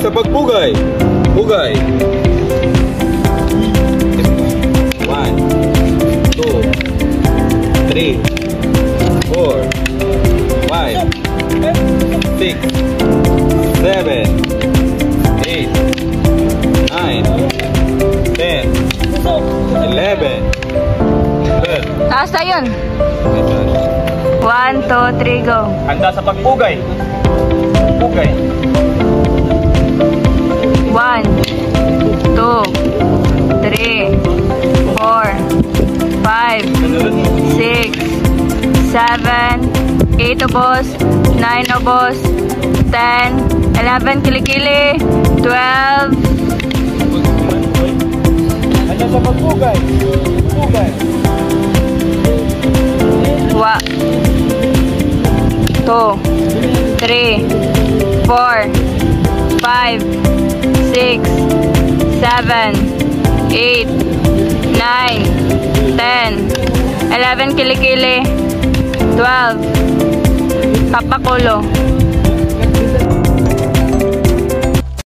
sa pagpugay. Pugay. 1, 2, 3, 4, 5, 6, 7, 8, 9, 10, 11, 12. Taas na yun. 1, 2, 3, go. Handa sa pagpugay. Pugay. 1, 2, 3, 4, 5, 6, 7, 8 ubos, 9 ubos, 10, 11 kilikili, 12. Handa sa pagpugay. Pugay. 2, 3, 4, 5, 6, 7, 8, 9, 10, 11 kilikili, 12, papakulo.